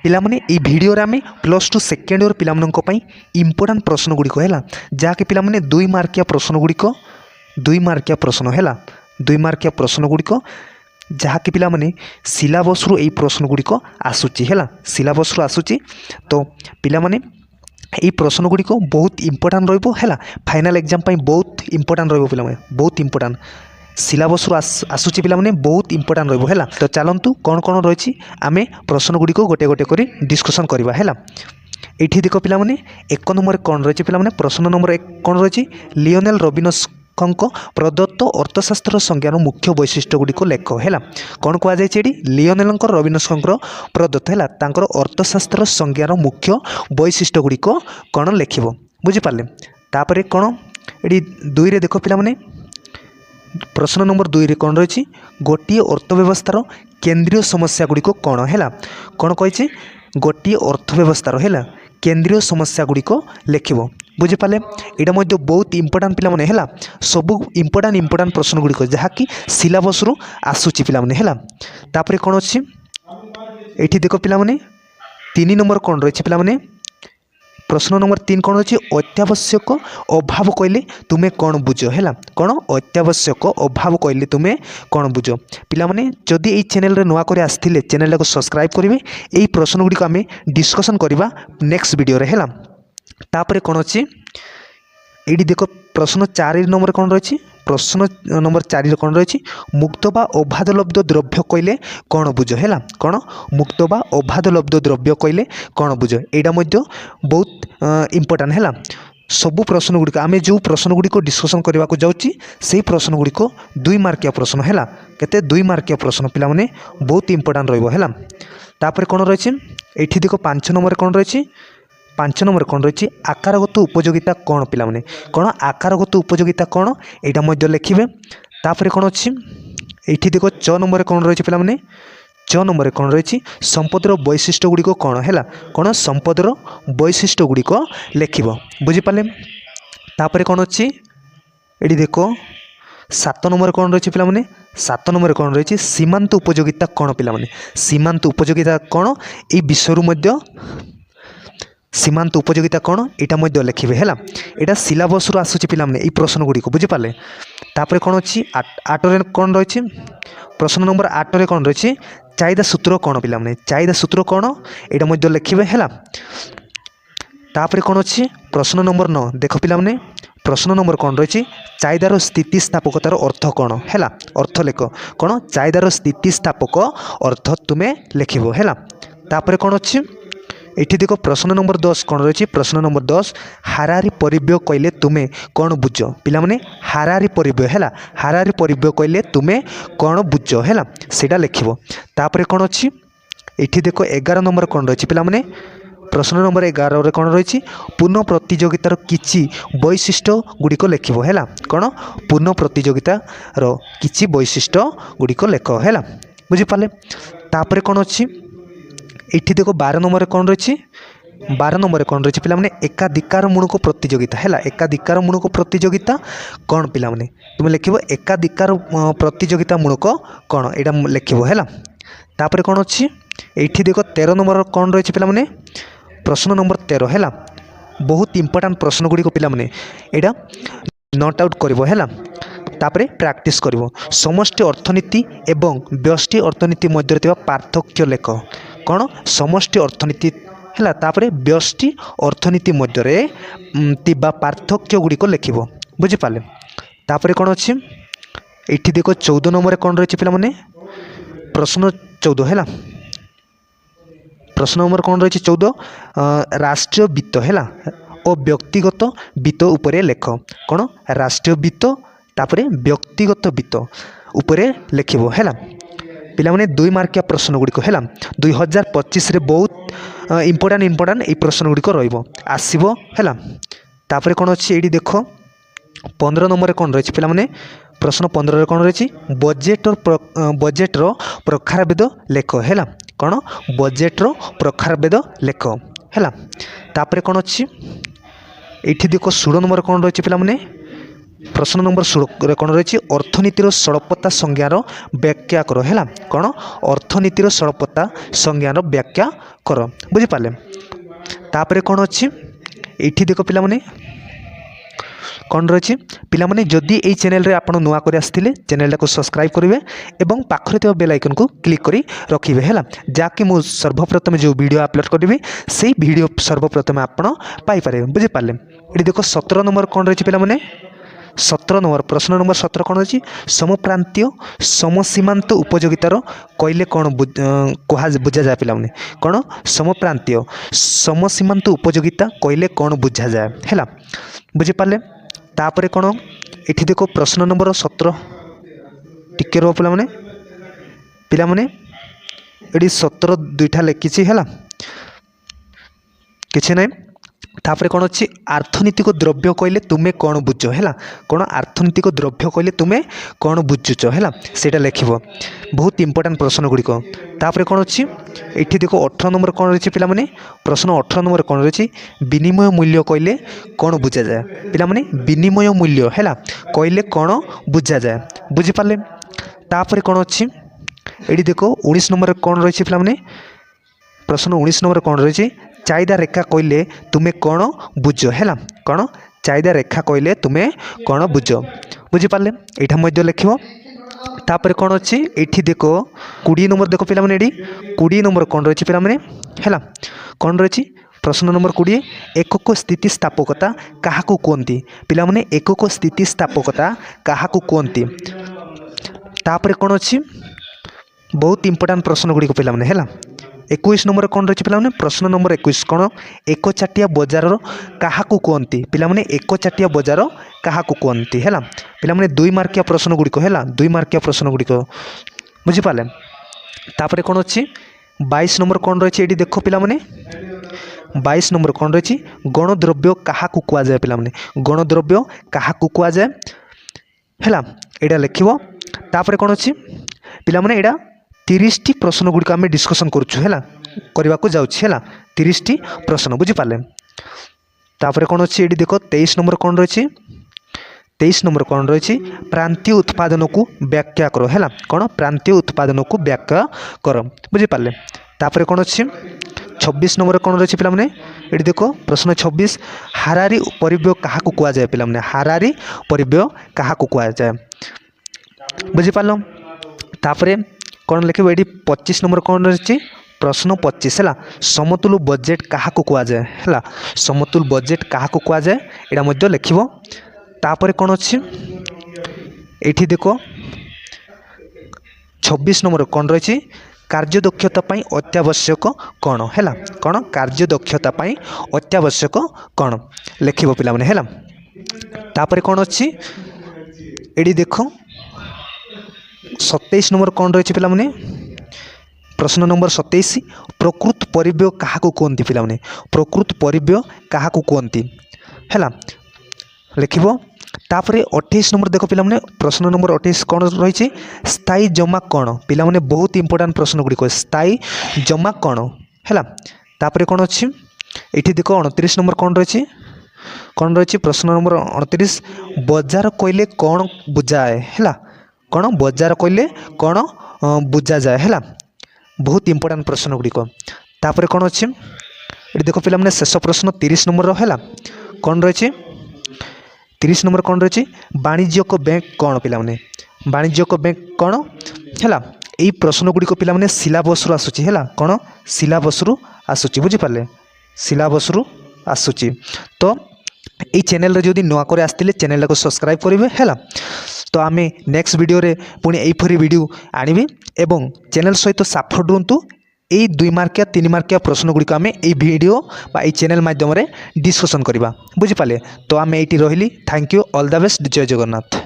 पिलामाने ए video रे आमे +2 second year पिलामानंको पई इंपोर्टेंट प्रश्न गुड़िक है जहाँकि पिलामाने 2 मार्किया प्रश्न गुड़िक 2 मार्किया प्रश्न है 2 मार्किया प्रश्न गुड़िक जहाँकि पिलामाने सिलेबस रु ए प्रश्न गुड़िक आसूची है सिलेबस रु आसूची तो पिलामाने এই প্রশ্নগুড়িক বহুত ইম্পর্টান্ট রহব হ্যাঁ ফাইনাল এক্সাম পাই বহুত ইম্পর্টান্ট রহব পিলামানে বহুত ইম্পর্টান্ট সিলেবস রু আসুচি পিলামানে বহুত ইম্পর্টান্ট রহব হ্যাঁ তো চালন্তু কোণ কোণ রয়েছে আমি প্রশ্নগুড়িক গোটে গোটে করে ডিসকসন করা হ্যাঁ এইটি দেখ পিলামানে 1 নম্বর কোণ রয়েছে পিলামানে প্রশ্ন নম্বর 1 কোণ রয়েছে লিওনেল রবিনস্কো प्रदत्त अर्थशास्त्र संज्ञान मुख्य वैशिष्ट्य गुड़िक लेख है कौन कहुई लियोनेल रविनस्को प्रदत्त है अर्थशास्त्र संज्ञान मुख्य वैशिष्ट्य गुड़िक कौन लिख बुझीपारे तापर कौन ये 2 रे देख पिला प्रश्न नंबर 2 रे कौन रही गोटे अर्थव्यवस्थार केंद्रीय समस्या गुड़िक कौन है कौन कही गोटे अर्थव्यवस्थार है केंद्रीय समस्या गुड़िक लिख बुझीपारे यहाँ बहुत इंपोर्टां पिलाने है सब इंपोर्टां प्रश्न गुड़िक जहाँकि सिलेबस रु आसूची पिलाने है तापर कौन अच्छी ये देख पिलाने 3 नंबर कौन रही पिलाने प्रश्न नंबर 3 कौन रही अत्यावश्यक अभाव कहले तुम्हें कौन बुझ है कौन अत्यावश्यक अभाव कहले तुम्हें कौन बुझ पिलाने जदि ये चैनल रे नुआ करे आसथिले चैनल को सब्सक्राइब करेंगे यही प्रश्न गुड़िक आम डिस्कसन करवा नेक्स्ट वीडियो रे है तापर कौन अच्छी ये देख प्रश्न 4 नंबर कौन रही प्रश्न नंबर 4 कौन रही मुक्त बा अबाधलब्ध द्रव्य कहले कौन बुझ है कौन मुक्त बा अबाधलब्ध द्रव्य कहले कौन बुझ यहाँ बहुत इंपोर्टां है सबू प्रश्न गुड़िक आम जो प्रश्न गुड़िक डिस्कसन करने को जाऊँगी से प्रश्न गुड़िक 2 मार्किया प्रश्न है केते 2 मार्किया प्रश्न पिलाने बहुत इंपोर्टां रहा तापर कौन रही ये देख 5 नंबर कौन रही 5 नंबर कौन रही आकारगत उपयोगिता कौन पिलाने कौन आकारगत उपयोगिता कौन यहाँ लिखे तापर कौन अच्छी ये देख 6 नंबर कौन रही पिलाने 6 नंबर कौन रही संपदर वैशिष्ट्य गुड़िक कौन है कौन संपदर वैशिष्ट्य गुड़िक लिख बुझीपारे तापर कौन अच्छी ये देख 7 नंबर कौन रही पिलाने 7 नंबर कौन रही सीमांत उपयोगिता कौन पिलाने सीमांत उपयोगिता कौन ये विषय सीमांत उपयोगिता कौन यहाँ लिखे है यहाँ सिलेबस रु आसूची पिलाने ये प्रश्न गुड़िक बुझीपारे तापर कौन अच्छी 8 रे कौन रही प्रश्न नंबर 8 रे कौन रही चाहिदा सूत्र कौन पिलाने चाहिदा सूत्र कौन यहाँ लिखे है तापर कौन अच्छी प्रश्न नंबर 9 देख पिलाने प्रश्न नंबर कौन रही चाहिदार स्थितिस्थापकतार अर्थ कौन है अर्थ लिख कौन चाहिदार स्थितिस्थापक अर्थ तुम्हें लिख है तापर कौन अच्छी ये देख प्रश्न नंबर 10 कौन रही प्रश्न नंबर 10 हारारी परिव्यय कहले तुम्हें कौन बुझ पिलाने हारारी परिव्यय है हारारी परिव्यय कहले तुम्हें कौन बुझ है सेटा लिख तापर कौन अच्छी ये देख 11 नंबर कौन रही पिलाने प्रश्न नंबर 11 रे कौन रही पूर्ण प्रतियोगितार किछि वैशिष्ट्य गुड़िक लिख है कौन पूर्ण प्रतियोगितार किछि वैशिष्ट्य गुड़िक लिख है बुझीपारे तापर कौन अच्छी ये देख 12 नंबर कौन रही 12 नंबर कौन रही पिलाने एकाधिकार मूलक प्रतियोगिता है एकाधिकार मूलक प्रतियोगिता कौन पिलाने तुम्हें लिख एकाधिकार प्रतियोगिता मूलक कौन यहाँ लिख है तापर कौन अच्छी ये देख 13 नंबर कौन रही पिलाने प्रश्न नंबर 13 है बहुत इंपोर्टां प्रश्न गुड़िक पिलाने यहाँ नोट आउट कर तापर प्रैक्टिस कर समष्टि अर्थनीति एवं व्यष्टि अर्थनीति मध्य पार्थक्य लेख कौन समष्टि अर्थनीति है तापर व्यष्टि अर्थनीति मध्य पार्थक्य गुड़िक लिख बुझीपारे तापर कौन अच्छी ये देख 14 नंबर कौन रही पिलाने प्रश्न 14 है प्रश्न नंबर कौन रही 14 राष्ट्रीय वित्त है और व्यक्तिगत वित्त उपरे लेख कौन राष्ट्रीय वित्त तापर व्यक्तिगत वित्त उपरे लिख है पिलाने 2 मार्किया प्रश्न गुड़िक है 2025 रे बहुत इंपोर्टां ये प्रश्न गुड़िक रसो है तापर कौन अच्छी ये देख 15 नंबर कौन रही पिलाने प्रश्न 15 कौन रही बजेटर प्रकारभेद लेख है कौन बजेटर प्रकारभेद लेख है तापर कौन अच्छी ये देख 16 नंबर कौन रही पिलाने प्रश्न नंबर 16 कौन रही अर्थनीतिर सड़पत्ता संज्ञार व्याख्या कर है कौन अर्थनीतिर सड़पत्ता संज्ञार व्याख्या कर बुझीपारे तापर कौन अच्छी ये देख पिलाने कौन रही पिलाने जदि ये चैनल रे आपण नुआ कर आसते चैनल को सब्सक्राइब करेंगे और पाखरे थे बेल आइकन को क्लिक करी रखिए है जहाँकि मुझे सर्वप्रथम जो वीडियो अपलोड करी से वीडियो सर्वप्रथम आपण पाइपर बुझीपारे ये देख 17 नंबर कौन रही पिलाने 17 नंबर प्रश्न नंबर 17 कौन अच्छी समप्रांतीय समसीमांत उपयोगितार कहले कौन कह बुझा जाए पिलाने कौन समप्रांतीय समसीमांत उपयोगिता कहले कौन बुझा जाए है बुझीपारे तापर कौन ये देख प्रश्न नंबर 17 टिके रो पिलाने ये 17 दुईटा लिखी है किसी ना तापर कौन अच्छी आर्थनैतिक द्रव्य कहले तुम्हें कौन बुझ है कौन आर्थनैतिक द्रव्य कहले तुम्हें कौन बुझुच है सेटा लिख बहुत इंपोर्टेंट प्रश्न गुड़िक तापर कौन अच्छी ये देख 18 नंबर कौन रही पिलाने प्रश्न 18 नंबर कौन रही विनिमय मूल्य कहले कौन बुझा जाए पिलाने विनिमय मूल्य है कहले कौन बुझा जाए बुझीपारे तापर कौन अच्छी ये देख 19 नंबर कौन रही पिलाने प्रश्न 19 नंबर कौन रही चाहिदा रेखा कहले तुम्हें कौन बुझ है कौन चाहिदा रेखा कहले तुम्हें कौन बुझ बुझीपारे यहाँ लिख तापर कौन अच्छी ये देख 20 नंबर देख पिलाने ये 20 नंबर कौन रही पिलाने है कौन रही प्रश्न नंबर 20 एकक स्थितिस्थापकता क्या कहती पिलाने एकक स्थितिस्थापकता क्या कहती तापर कौन अच्छी बहुत इंपोर्टेंट प्रश्न गुड़िक पिलाने है 21 नंबर कौन रही पिलाने प्रश्न नंबर 21 कौन एक चाटिया बजार क्या कहती पिलाने एक चाटिया बजार क्या कहती है पिलाने 2 मार्किया प्रश्न गुड़िक है 2 मार्किया प्रश्न गुड़िक बुझीपारे तापर कौन अच्छी 22 नंबर कौन रही ये देख पिलाने 22 नंबर कौन रही गणद्रव्य क्या कहुए पिलाने गणद्रव्य क्या कहुए है यहाँ लिख तापर कौन अच्छी पिलाने यहाँ 30 टी प्रश्न गुड़िक आम डिस्कसन करुच्छू है करने को जाऊँगी है 30 टी प्रश्न बुझीपारे तापर कौन अच्छी ये देख 23 नंबर कौन रही 23 नंबर कौन रही प्रांतीय उत्पादन को व्याख्या करो है कौन प्रांतीय उत्पादन को व्याख्या कर बुझीपारे तापर कौन अच्छी 26 नंबर कौन रही पिलाने ये देख प्रश्न 26 हारारी परिव्यय क्या कहुए पिलाने हारारी परिव्यय क्या कहुए बुझीपार तापर कौन लिखे ये 25 नंबर कौन रही प्रश्न 25 है समतुल बजेट क्या कहुए है समतुल बजेट क्या कहुए यहाँ लिख तापर कौन अच्छी ये देख 26 नंबर कौन रही कार्यदक्षता अत्यावश्यक कौन है कौन कार्यदक्षता अत्यावश्यक कौन लिख पिलाने है तापर कौन अच्छी ये देख 27 नंबर कौन रही पिलाने प्रश्न नंबर 27 प्रकृत परिव्यय क्या कहती पिलाने प्रकृत परिव्यय क्या कहती है लिख तापर 28 नंबर देख पिलाने प्रश्न नंबर 28 कौन रही स्थायी जमा कौन पिलाने बहुत इंपोर्टेंट प्रश्न गुड़िक स्थायी जमा कौन है तापर कौन अच्छी ये देख 29 नंबर कौन रही प्रश्न नंबर 29 बजार कहले कौन बुझाए है कौन बजार कहले कौन बुझा जाए है बहुत इंपोर्टेंट प्रश्न गुड़िक तापर कौन अच्छी ये देख पिलाने शेष प्रश्न 30 नंबर है कौन रही 30 नंबर कौन रही वाणिज्यिक बैंक कौन पिलाने वाणिज्यिक बैंक कौन है यही प्रश्न गुड़िक पिलाने सिलेबस आसूची है कौन सिलेबस आसूची बुझीपारे सिलेबस आसूची तो ये चैनल जदि नुआ कर आसते चैनल को सब्सक्राइब करेंगे है तो आम नेक्स्ट वीडियो रे पुणी यहीपरी वीडियो आनिबी एवं चैनल सहित साफट रुहतु यही 2 मार्किया 3 मार्किया प्रश्न गुड़िक आम ये वीडियो बा चैनल माध्यम डिस्कसन करवा बुझीपारे तो आम ये रही thank you all the best जय जगन्नाथ।